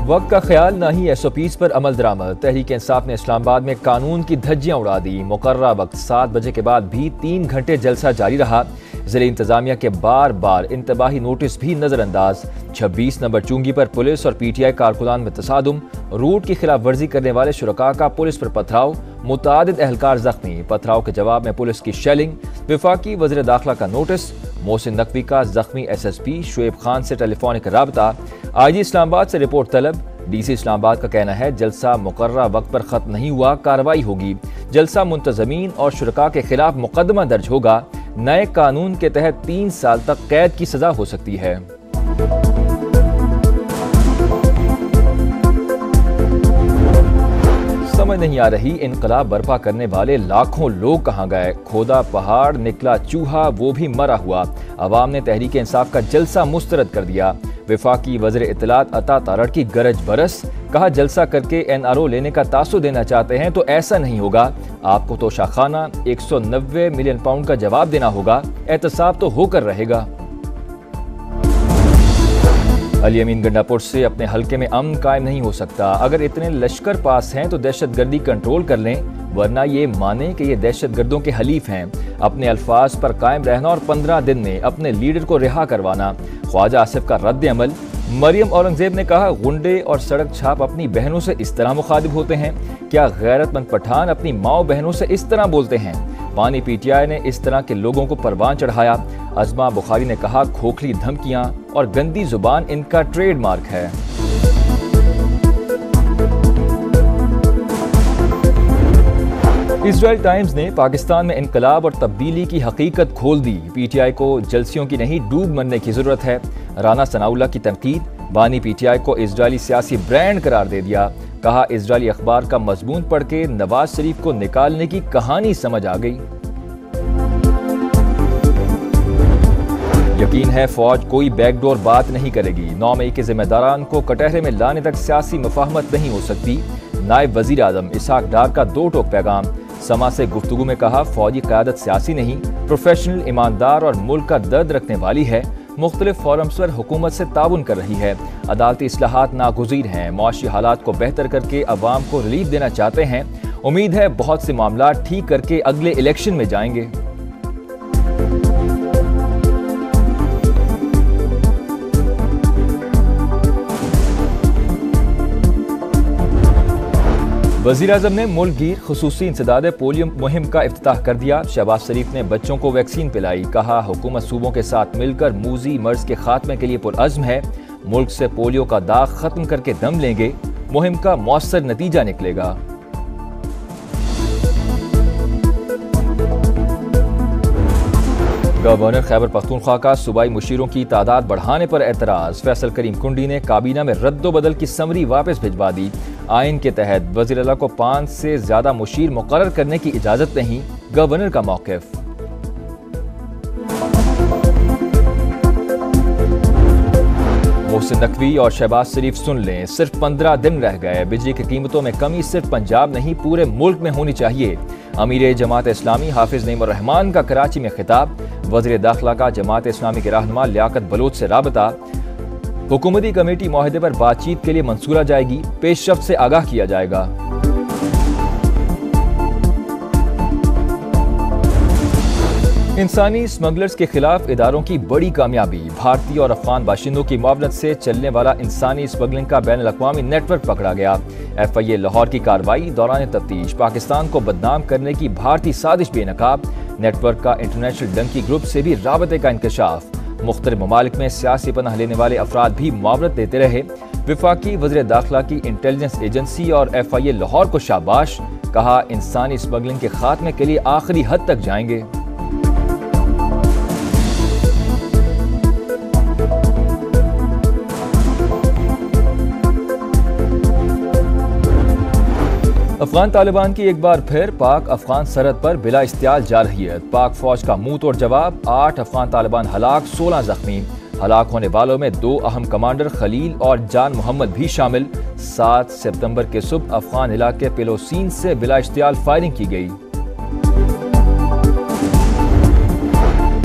वक्त का ख्याल ना ही SOPs पर अमल दरामद। तहरीक इंसाफ ने इस्लामाबाद में कानून की धज्जियां उड़ा दी। मुकर्ररा वक्त 7 बजे के बाद भी 3 घंटे जलसा जारी रहा। जिले इंतजामिया के बार बार इंतबाही नोटिस भी नजरअंदाज। 26 नंबर चुंगी पर पुलिस और PTI कारकुनान में तसादुम। रूट की खिलाफ वर्जी करने वाले शुरका का पुलिस पर पथराव। मुतादिद एहलकार जख्मी। पथराव के जवाब में पुलिस की शेलिंग। वफाकी वज़ीर दाखिला का नोटिस। मोहसिन नकवी का जख्मी SSP शुएब खान से टेलीफोनिक राबता। IG इस्लामाबाद से रिपोर्ट तलब। DC इस्लामाबाद का कहना है जलसा मुकर्ररा वक्त पर खत्म नहीं हुआ, कार्रवाई होगी। जलसा मुंतजमीन और शुरका के खिलाफ मुकदमा दर्ज होगा। नए कानून के तहत 3 साल तक कैद की सजा हो सकती है। समझ नहीं आ रही इनकलाब बर्पा करने वाले लाखों लोग कहाँ गए। खोदा पहाड़ निकला चूहा, वो भी मरा हुआ। अवाम ने तहरीक इंसाफ का जलसा मुस्तरद कर दिया। वफाकी वज़ीर इत्तलात अता तारड़ की गरज बरस। कहा जलसा करके NRO लेने का तासु देना चाहते हैं तो ऐसा नहीं होगा। आपको तो शाखाना 190 मिलियन पाउंड का जवाब देना होगा। एहतसाब तो होकर रहेगा। अली अमीन गंडापुर से अपने हल्के में अमन कायम नहीं हो सकता। अगर इतने लश्कर पास हैं तो दहशतगर्दी कंट्रोल कर लें, वरना ये माने कि ये दहशतगर्दों के हलीफ हैं। अपने अल्फाज पर कायम रहना और 15 दिन में अपने लीडर को रिहा करवाना। ख्वाजा आसिफ का रद्द अमल। मरियम औरंगजेब ने कहा गुंडे और सड़क छाप अपनी बहनों से इस तरह मुखातिब होते हैं। क्या गैरतमंद पठान अपनी माओ बहनों से इस तरह बोलते हैं। पानी PTI ने इस तरह के लोगों को परवान चढ़ाया। अजमा बुखारी ने कहा खोखली धमकियां और गंदी जुबान इनका ट्रेडमार्क है। इजराइल टाइम्स ने पाकिस्तान में इनकलाब और तब्दीली की हकीकत खोल दी। PTI को जलसियों की नहीं डूब मरने की जरूरत है। राना सनाउल्लाह की तनकीद। बानी PTI को इजरायली सियासी ब्रांड करार दे दिया। कहा इजरायली अखबार का मजमून पढ़ के नवाज शरीफ को निकालने की कहानी समझ आ गई। यकीन है फौज कोई बैकडोर बात नहीं करेगी। 9 मई के जिम्मेदारान को कटहरे में लाने तक सियासी मुफाहमत नहीं हो सकती। नायब वजीर आजम इसहाक डार का 2 टोक पैगाम। समा से गुफ्तगू में कहा फौजी क़यादत सियासी नहीं, प्रोफेशनल, ईमानदार और मुल्क का दर्द रखने वाली है। मुख्तलिफ फोरम्स पर हुकूमत से ताउन कर रही है। अदालती इस्लाहात नागुज़ीर हैं। मुआशी हालात को बेहतर करके अवाम को रिलीफ देना चाहते हैं। उम्मीद है बहुत से मामला ठीक करके अगले इलेक्शन में जाएंगे। वज़ीर-ए-आज़म ने मुल्क गिर खुसूसी इंसदाद पोलियो मुहिम का इफ्तिताह कर दिया। शहबाज शरीफ ने बच्चों को वैक्सीन पिलाई। कहा हुकूमत सूबों के साथ मिलकर मूजी मर्ज के खात्मे के लिए पुरअज़्म है। मुल्क से पोलियो का दाग खत्म करके दम लेंगे। मुहिम का मौसर नतीजा निकलेगा। गवर्नर खैबर पख्तूनख्वा का सूबाई मुशीरों की तादाद बढ़ाने पर एतराज़। फैसल करीम कुंडी ने काबीना में रद्दोबदल की समरी वापस भिजवा दी। आइन के तहत वज़ीर आला को 5 से ज्यादा मुशीर मुकर्रर करने की इजाजत नहीं, गवर्नर का मौक़िफ़। मोहसिन नकवी और शहबाज शरीफ सुन लें, सिर्फ 15 दिन रह गए। बिजली की कीमतों में कमी सिर्फ पंजाब नहीं पूरे मुल्क में होनी चाहिए। अमीर जमात इस्लामी हाफिज नईमुर रहमान का कराची में खिताब। वज़ीर दाखिला का जमात इस्लामी के रहनुमा लियाकत बलोच से राबता। हुकूमती कमेटी मुआहदे पर बातचीत के लिए मंसूरा जाएगी। पेशरफ्त से आगाह किया जाएगा। इंसानी स्मगलर्स के खिलाफ इदारों की बड़ी कामयाबी। भारतीय और अफगान बाशिंदों की मुआवनत से चलने वाला इंसानी स्मगलिंग का बैन अल-अक़वामी नेटवर्क पकड़ा गया। FIA लाहौर की कार्रवाई दौरान तफ्तीश। पाकिस्तान को बदनाम करने की भारतीय साजिश बेनकाब। नेटवर्क का इंटरनेशनल डंकी ग्रुप से भी राबते का इंकशाफ। मुख्तलिफ ममालिक में सियासी पनाह लेने वाले अफराद भी मुआवनत देते रहे। विफाकी वज़ीर दाखिला की इंटेलिजेंस एजेंसी और FIA लाहौर को शाबाश। कहा इंसानी स्मगलिंग के खात्मे के लिए आखिरी हद तक जाएंगे। अफगान तालिबान की एक बार फिर पाक अफगान सरहद पर बिला इस्तियाल जारहियत। पाक फौज का मुंह तोड़ जवाब। 8 अफगान तालिबान हलाक, 16 जख्मी। हलाक होने वालों में 2 अहम कमांडर खलील और जान मोहम्मद भी शामिल। 7 सितंबर के सुबह अफगान इलाके पेलोसीन से बिला इस्तियाल फायरिंग की गई।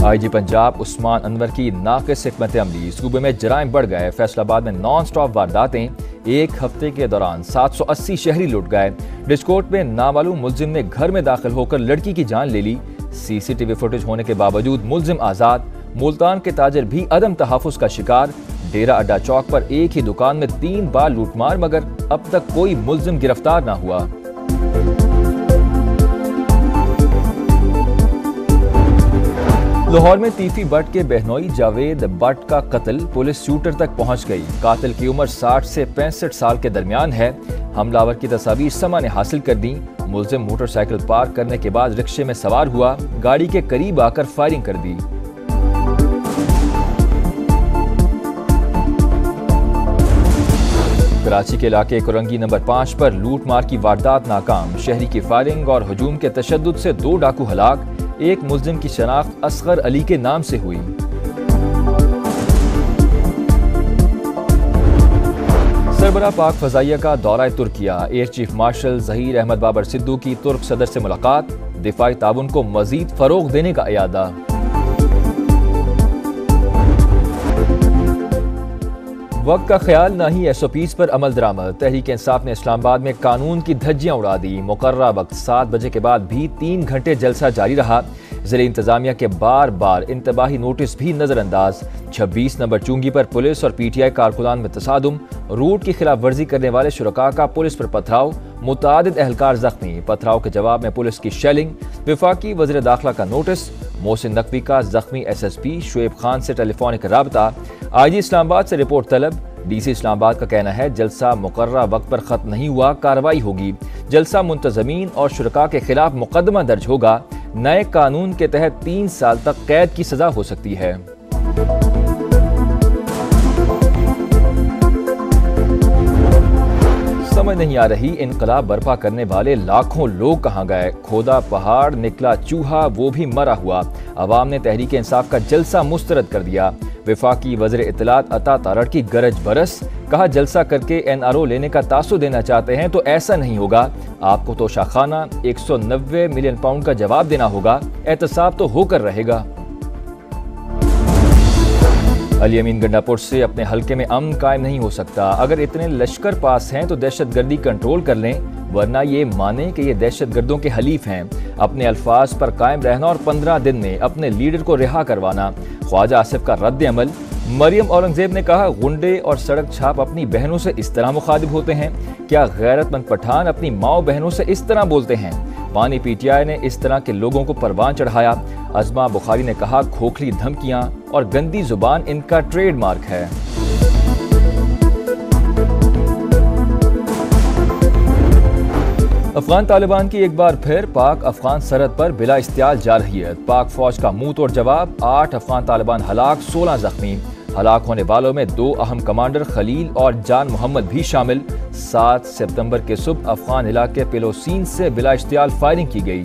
IG पंजाब उस्मान अनवर की नाक़िस हिकमत अमली, सूबे में जराइम बढ़ गए। फैसलाबाद में नॉन स्टॉप वारदातें, एक हफ्ते के दौरान 780 शहरी लुट गए। डिस्कोट में नामालूम मुलजिम ने घर में दाखिल होकर लड़की की जान ले ली। CCTV फुटेज होने के बावजूद मुलजिम आजाद। मुल्तान के ताजर भी अदम तहफ़्फ़ुज़ का शिकार। डेरा अड्डा चौक पर एक ही दुकान में 3 बार लूटमार, मगर अब तक कोई मुलजिम गिरफ्तार न हुआ। लाहौर में तीफी बट के बहनोई जावेद बट का कत्ल, पुलिस शूटर तक पहुंच गई। कातिल की उम्र 60 से 65 साल के दरमियान है। हमलावर की तस्वीर समा ने हासिल कर दी। मुलजिम मोटरसाइकिल पार्क करने के बाद रिक्शे में सवार हुआ, गाड़ी के करीब आकर फायरिंग कर दी। कराची के इलाके कुरंगी नंबर 5 पर लूटमार की वारदात नाकाम। शहरी की फायरिंग और हुजूम के तशद्दुद से 2 डाकू हलाक। एक मुलजिम की शनाख्त असगर अली के नाम से हुई। सरबराह पाक फजाइया का दौरा Turkiye. Air chief marshal Zaheer Ahmad Babar Sidhu की तुर्क सदर से मुलाकात। दिफाई ताउन को मजीद फरोग देने का इरादा। वक्त का ख्याल न ही SOPs पर अमल दरामद। तहरीक इंसाफ ने इस्लामाबाद में कानून की धज्जियां उड़ा दी। मुकर्ररा वक्त 7 बजे के बाद भी 3 घंटे जलसा जारी रहा। ज़िले इंतजामिया के बार बार इंतबाही नोटिस भी नजरअंदाज। 26 नंबर चुंगी पर पुलिस और PTI कारकुनान में तसादुम। रूट की खिलाफ वर्जी करने वाले शुरका का पुलिस पर पथराव। मुतादिद एहलकार जख्मी। पथराव के जवाब में पुलिस की शेलिंग। वफाकी वज़ीर दाखिला का नोटिस। मोहसिन नकवी का जख्मी SSP शुएब खान से टेलीफोनिक राबता। IG इस्लामाबाद से रिपोर्ट तलब। DC इस्लामाबाद का कहना है जलसा मुकर्ररा वक्त पर खत्म नहीं हुआ, कार्रवाई होगी। जलसा मुंतजमीन और शुरका के खिलाफ मुकदमा दर्ज होगा। नए कानून के तहत 3 साल तक कैद की सजा हो सकती है। समझ नहीं आ रही इनकलाब बर्पा करने वाले लाखों लोग कहाँ गए। खोदा पहाड़, निकला चूहा, वो भी मरा हुआ। अवाम ने तहरीक इंसाफ का जलसा मुस्तरद कर दिया। वफाकी वज़ीर इत्तलात अता तारड़ की गरज बरस। कहा जलसा करके NRO लेने का तासुर देना चाहते हैं तो ऐसा नहीं होगा। आपको तो शाखाना 190 मिलियन पाउंड का जवाब देना होगा। एहतसाब तो होकर रहेगा। अली अमीन गंडापुर से अपने हल्के में अमन कायम नहीं हो सकता। अगर इतने लश्कर पास हैं तो दहशतगर्दी कंट्रोल कर लें, वरना ये माने कि ये दहशतगर्दों के हलीफ हैं। अपने अल्फाज पर कायम रहना और 15 दिन में अपने लीडर को रिहा करवाना। ख्वाजा आसिफ का रद्द अमल। मरियम औरंगजेब ने कहा गुंडे और सड़क छाप अपनी बहनों से इस तरह मुखातिब होते हैं। क्या गैरतमंद पठान अपनी माओ बहनों से इस तरह बोलते हैं? पानी PTI ने इस तरह के लोगों को परवान चढ़ाया। अज़मा बुखारी ने कहा खोखली धमकियां और गंदी जुबान इनका ट्रेडमार्क है। अफगान तालिबान की एक बार फिर पाक अफगान सरहद पर बिला इस्तियाल जारहियत। पाक फौज का मुंह तोड़ जवाब। 8 अफगान तालिबान हलाक, 16 जख्मी। हलाक होने वालों में 2 अहम कमांडर खलील और जान मोहम्मद भी शामिल। 7 सितंबर के सुबह अफगान इलाके पेलोसीन से बिला इस्तियाल फायरिंग की गई।